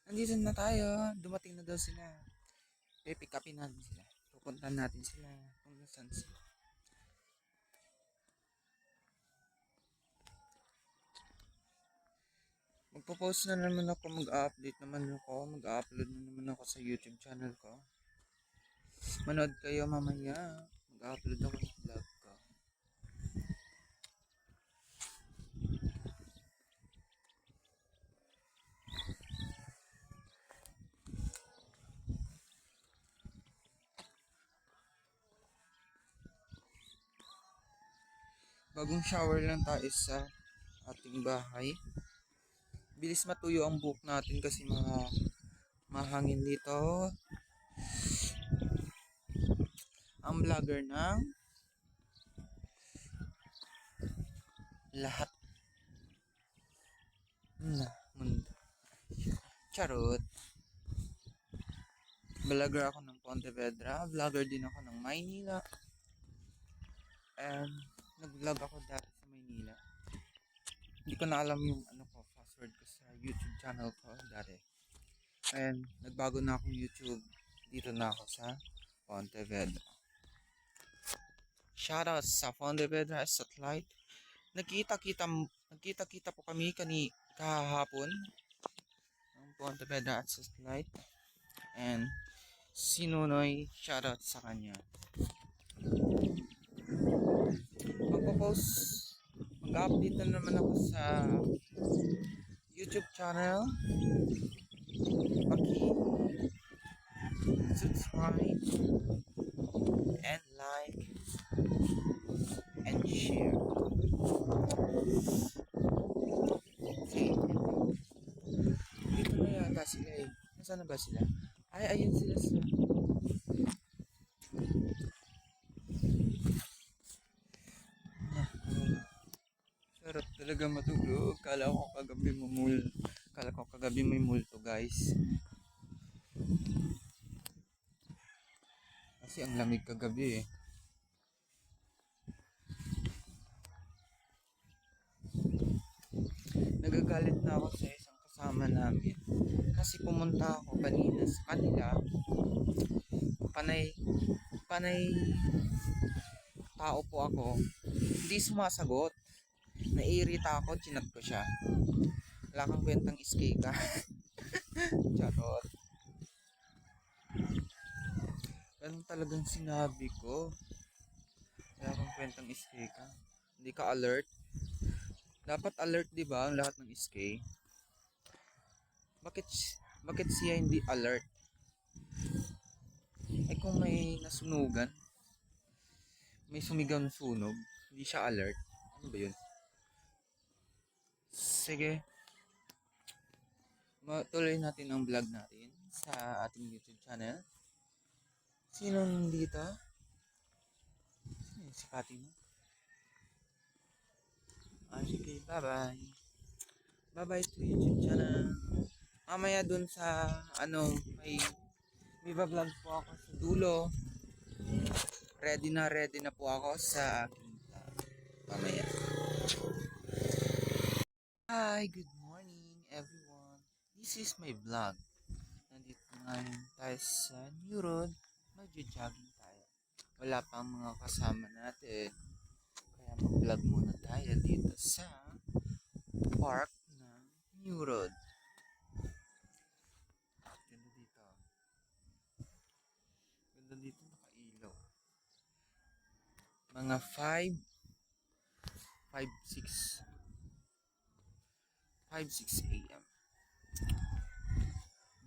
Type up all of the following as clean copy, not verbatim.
Nandito na tayo. Dumating na daw sila. Pipick upin natin sila. Pupuntahan natin sila kung nasaan sila. Magpo-post na naman ako. Mag-update naman ako. Mag-upload na naman ako sa YouTube channel ko. Manood kayo mamaya. Mag-upload ako ng vlog ko. Bagong shower lang tayo sa ating bahay. Bilis matuyo ang buhok natin kasi mga mahangin dito. Ang vlogger ng lahat na mundo. Charot. Vlogger ako ng Pontevedra. Vlogger din ako ng Maynila. And nag-vlog ako dati sa Maynila. Hindi ko na alam yung password ko sa YouTube channel ko dati. And nagbago na akong YouTube. Dito na ako sa Pontevedra. Shoutout sa Pontevedra Satellite. Nagkita-kita po kami kahapon ng Pontevedra at Satellite. And si Nunoy, shoutout sa kanya. Mag-update na naman ako sa YouTube channel. Subscribe and like and share. Okay. Dito na yata sila eh. Nasaan na ba sila? Ay, ayun sila sa... Sarap talaga matulog. Kala ko kagabi may multo, guys. Kasi ang lamig kagabi eh. Nagagalit na ako sa isang kasama namin. Kasi pumunta ako kanina sa kanila. Panay tao po ako. Hindi sumasagot. Naiirita ako, chinat ko siya. Wala kang kwentang iskay ka. Charot. Ganun talagang sinabi ko. Wala kang kwentang iskay ka. Hindi ka alert. Dapat alert, di ba, ang lahat ng iskay? Bakit siya hindi alert? Eh kung may nasunugan, may sumigaw ng sunog, hindi siya alert. Ano ba yun? Sige. Matuloy natin ang vlog natin sa ating YouTube channel. Sino nandito? Si Fatima. Sige, bye-bye. Bye-bye to YouTube channel. Mamaya dun sa, may vlog po ako sa dulo. Ready na po ako sa aking mamaya. Hi, good morning everyone. This is my vlog. Nandito ngayon tayo sa New Road. Magjo-jogging tayo. Wala pang mga kasama natin. Kaya mag-vlog muna tayo dito sa park ng New Road. Ganda dito. Ganda dito, nakailaw. Mga 6 a.m.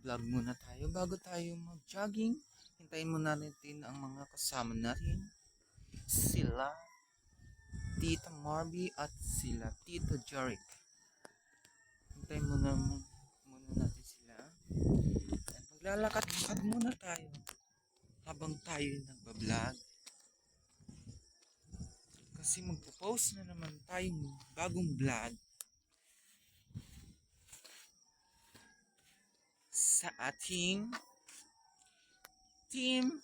Vlog muna tayo bago tayo mag-jogging. Hintayin muna natin ang mga kasama natin. Sila Tita Marby at sila Tito Jeric. Hintayin muna natin sila. At maglalakad-lakad muna tayo habang tayo nagbablog. Kasi magpo-post na naman tayong bagong vlog sa ating Team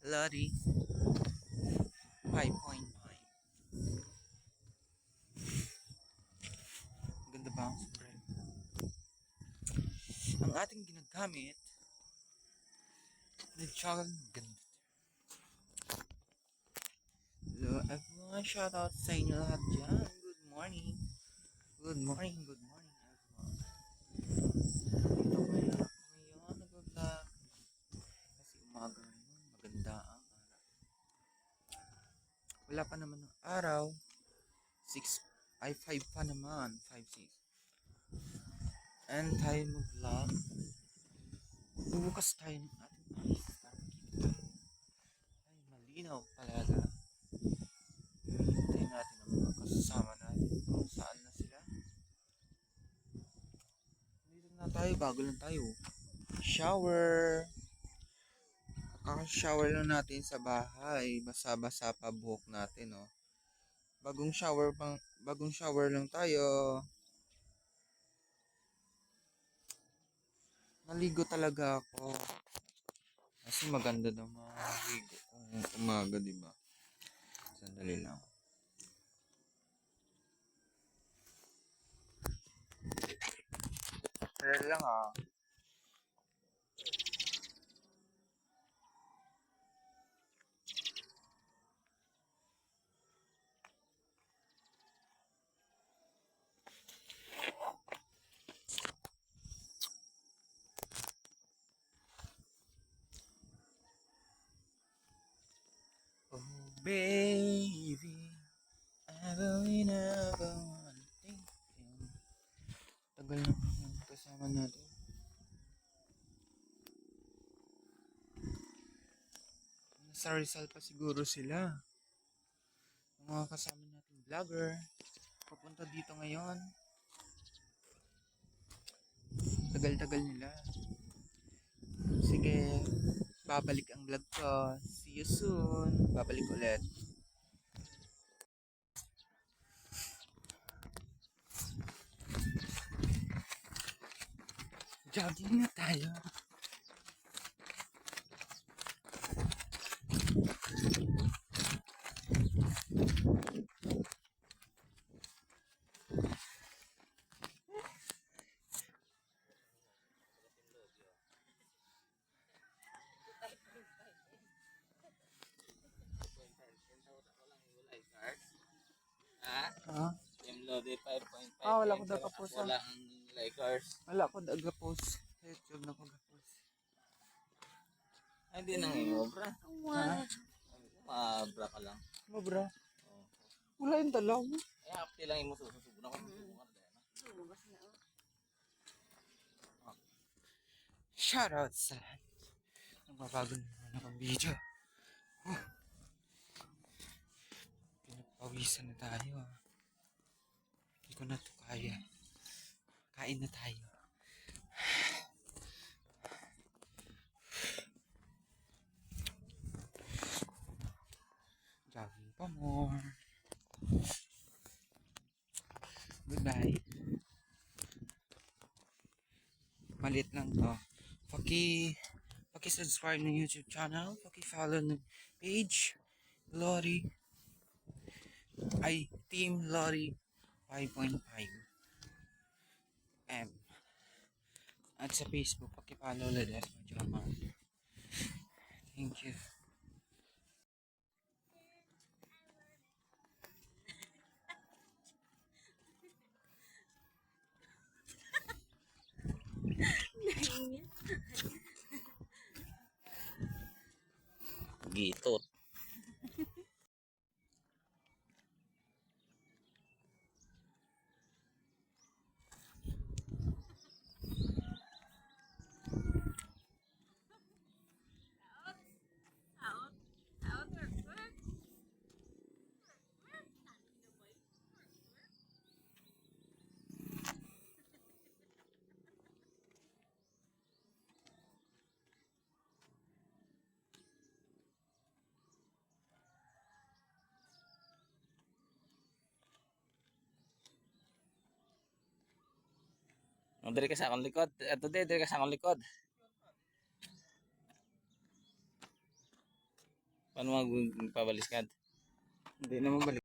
Lottie 5.9. Ganda ba ang spray? ang ating ginagamit na jogging ganda. Hello everyone, shout out sa inyo lahat dyan. Good morning. Good morning, good morning everyone. Dito kaya ako ngayon nag-vlog. Kasi umaga ngayon, maganda ang araw. Wala pa naman ng araw. 5 pa naman. 5, 6. And tayo mag-vlog. Bubukas tayo ng ating eyes para makita tayo. Ay, malinaw talaga. Hintayin natin ang mga kasama natin kung saan na sila. Dito na tayo, bago lang tayo. Shower! Kaka-shower lang natin sa bahay. Basa-basa pa buhok natin, oh. Bagong shower lang tayo. Naligo talaga ako. Kasi maganda daw maligo kung umaga, diba? Sandali lang. Sandali lang, ah. Oh, baby, I really never wanna think you. Tagal naman kasama natin. Nasa Rizal pa siguro sila. Ang mga kasama natin vlogger. Papunta dito ngayon. Tagal-tagal nila. Sige, babalik ang vlog ko. See you soon. Babalik ulit. Jogging na tayo. Ha? Lodi 5.5. Wala ko daw kapos. Wala ang Lakers. Wala ko daw kapos. YouTube na ko kapos. Ay, hindi nang imobra. Ha? Mabra ka lang. Mabra. Oh. Wala yung dalaw. Eh, apti lang yung susubo na ko. Shoutout sa lahat. Nagbabago naman akong video. Pinagpawisan na tayo. Hindi ko na ito kaya. Kain na tayo. Jogging pa more. Goodbye. Malit lang to. Paki-subscribe ng YouTube channel. Paki-follow ng page. Lori. Team Lori 5.5 M. At sa Facebook, paki-follow Lades Majama. Thank you. Gitot. Diri ka sa akong likod. Ato diri ka sa akong likod. Paano magpabalis ka? Hindi naman balik.